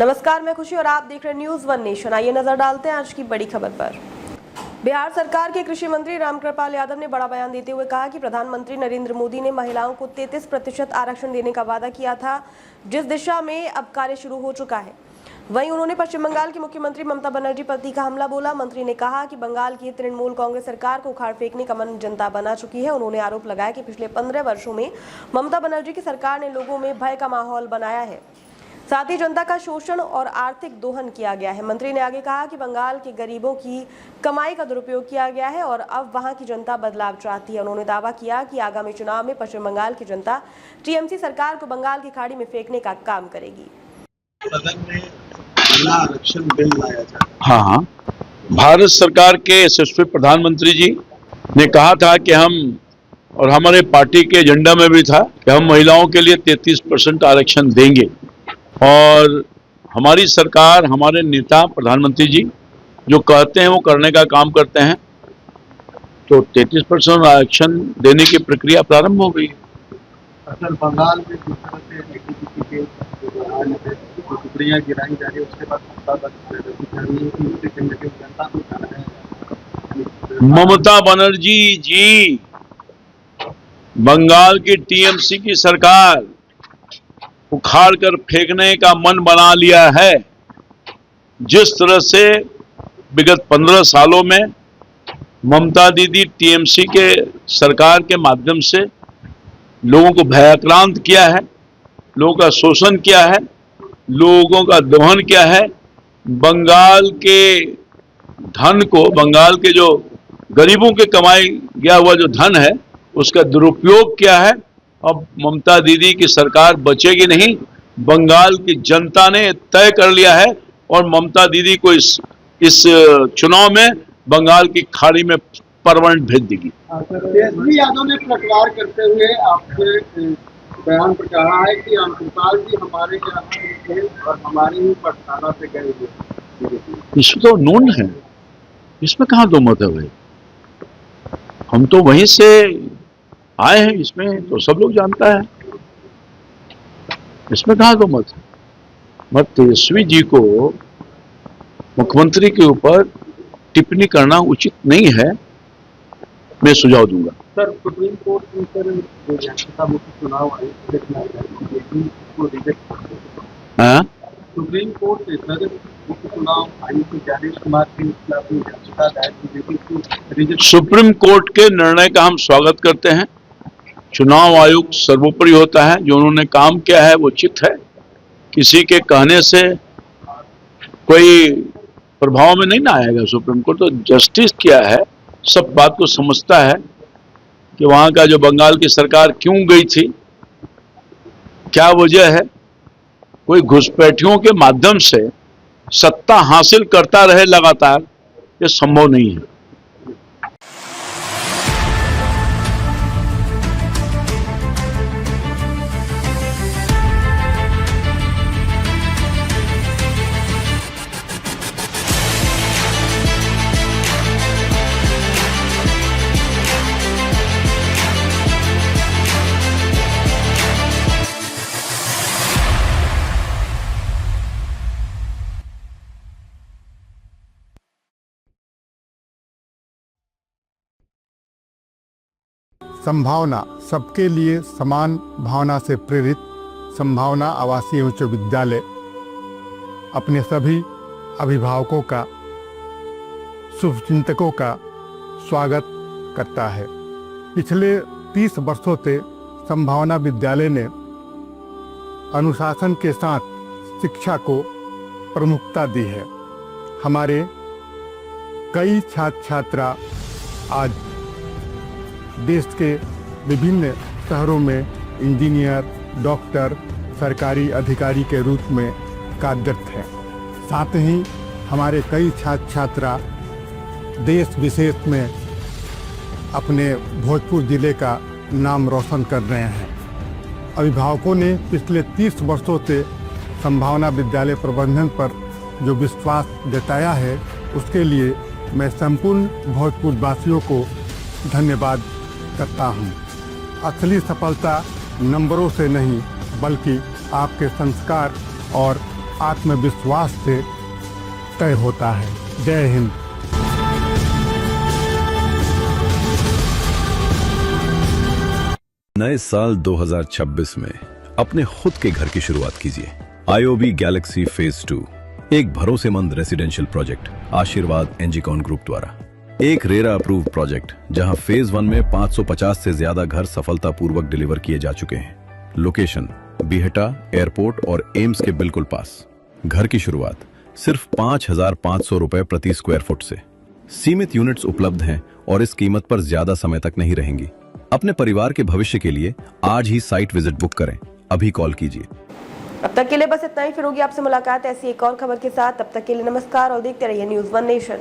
नमस्कार, मैं खुशी और आप देख रहे हैं न्यूज वन नेशन। आइए नजर डालते हैं आज की बड़ी खबर पर। बिहार सरकार के कृषि मंत्री रामकृपाल यादव ने बड़ा बयान देते हुए कहा कि प्रधानमंत्री नरेंद्र मोदी ने महिलाओं को 33% आरक्षण देने का वादा किया था, जिस दिशा में अब कार्य शुरू हो चुका है। वहीं उन्होंने पश्चिम बंगाल की मुख्यमंत्री ममता बनर्जी पर तीखा हमला बोला। मंत्री ने कहा कि बंगाल की तृणमूल कांग्रेस सरकार को उखाड़ फेंकने का मन जनता बना चुकी है। उन्होंने आरोप लगाया कि पिछले 15 वर्षों में ममता बनर्जी की सरकार ने लोगों में भय का माहौल बनाया है, साथ ही जनता का शोषण और आर्थिक दोहन किया गया है। मंत्री ने आगे कहा कि बंगाल के गरीबों की कमाई का दुरुपयोग किया गया है और अब वहां की जनता बदलाव चाहती है। उन्होंने दावा किया कि आगामी चुनाव में पश्चिम बंगाल की जनता टीएमसी सरकार को बंगाल की खाड़ी में फेंकने का काम करेगी। सदन में महिला आरक्षण बिल लाया जाए। हाँ, भारत सरकार के यशस्वी प्रधानमंत्री जी ने कहा था कि हम, और हमारे पार्टी के एजेंडा में भी था कि हम महिलाओं के लिए 33% आरक्षण देंगे। और हमारी सरकार, हमारे नेता प्रधानमंत्री जी जो कहते हैं वो करने का काम करते हैं। तो 33% आरक्षण देने की प्रक्रिया प्रारंभ हो गई। असल बंगाल में जिस तरह से एनटीपीसी के टुकड़ियां गिराई जा रही है, उसके बाद ममता बनर्जी जी, बंगाल की टीएमसी की सरकार उखाड़ कर फेंकने का मन बना लिया है। जिस तरह से विगत 15 सालों में ममता दीदी टीएमसी के सरकार के माध्यम से लोगों को भयाक्रांत किया है, लोगों का शोषण किया है, लोगों का दोहन किया है, बंगाल के धन को, बंगाल के जो गरीबों के कमाई गया हुआ जो धन है उसका दुरुपयोग किया है। अब ममता दीदी की सरकार बचेगी नहीं। बंगाल की जनता ने तय कर लिया है और ममता दीदी को इस चुनाव में बंगाल की खाड़ी में परमानेंट भेज देगी। तेजस्वी यादव ने पलटवार करते हुए आपके बयान पर कहा है कि रामकृपाल जी हमारे यहाँ थे और हमारे ही पटना से गए हुए। इसमें तो नून है, इसमें कहाँ दो मत है भाई। हम तो वहीं से आए हैं, इसमें तो सब लोग जानता है, इसमें कहाँ दो मत है। मत तेजस्वी जी को मुख्यमंत्री के ऊपर टिप्पणी करना उचित नहीं है, मैं सुझाव दूंगा। सर, सुप्रीम कोर्ट में सर चुनाव आयोग सुप्रीम कोर्ट ने सर चुनाव आयुक्त ज्ञानेश कुमार के खिलाफ याचिका दायर की। सुप्रीम कोर्ट के निर्णय का हम स्वागत करते हैं। चुनाव आयोग सर्वोपरि होता है, जो उन्होंने काम किया है वो उचित है। किसी के कहने से कोई प्रभाव में नहीं ना आएगा। सुप्रीम कोर्ट तो जस्टिस किया है, सब बात को समझता है कि वहां का जो बंगाल की सरकार क्यों गई थी, क्या वजह है। कोई घुसपैठियों के माध्यम से सत्ता हासिल करता रहे लगातार, ये संभव नहीं है। संभावना सबके लिए समान भावना से प्रेरित संभावना आवासीय उच्च विद्यालय अपने सभी अभिभावकों का, शुभचिंतकों का स्वागत करता है। पिछले 30 वर्षों से संभावना विद्यालय ने अनुशासन के साथ शिक्षा को प्रमुखता दी है। हमारे कई छात्र छात्रा आज देश के विभिन्न शहरों में इंजीनियर, डॉक्टर, सरकारी अधिकारी के रूप में कार्यरत हैं। साथ ही हमारे कई छात्र छात्रा देश विशेष में अपने भोजपुर जिले का नाम रोशन कर रहे हैं। अभिभावकों ने पिछले 30 वर्षों से संभावना विद्यालय प्रबंधन पर जो विश्वास जताया है, उसके लिए मैं संपूर्ण भोजपुर वासियों को धन्यवाद करता हूँ। असली सफलता नंबरों से नहीं बल्कि आपके संस्कार और आत्मविश्वास से तय होता है। जय हिंद। नए साल 2026 में अपने खुद के घर की शुरुआत कीजिए। IOB गैलेक्सी फेज 2 एक भरोसेमंद रेसिडेंशियल प्रोजेक्ट आशीर्वाद एनजीकॉन ग्रुप द्वारा एक रेरा अप्रूव्ड प्रोजेक्ट जहां फेज 1 में 550 से ज्यादा घर सफलतापूर्वक डिलीवर किए जा चुके हैं। लोकेशन बीहटा एयरपोर्ट और एम्स के बिल्कुल पास। घर की शुरुआत सिर्फ 5,500 रुपए प्रति स्क्वायर फुट से। सीमित यूनिट्स उपलब्ध हैं और इस कीमत पर ज्यादा समय तक नहीं रहेंगी। अपने परिवार के भविष्य के लिए आज ही साइट विजिट बुक करें। अभी कॉल कीजिए। अब तक के लिए बस इतना ही। फिर होगी आपसे मुलाकात ऐसी एक और खबर के साथ। तब तक के लिए नमस्कार और देखते रहिए न्यूज़ वन नेशन।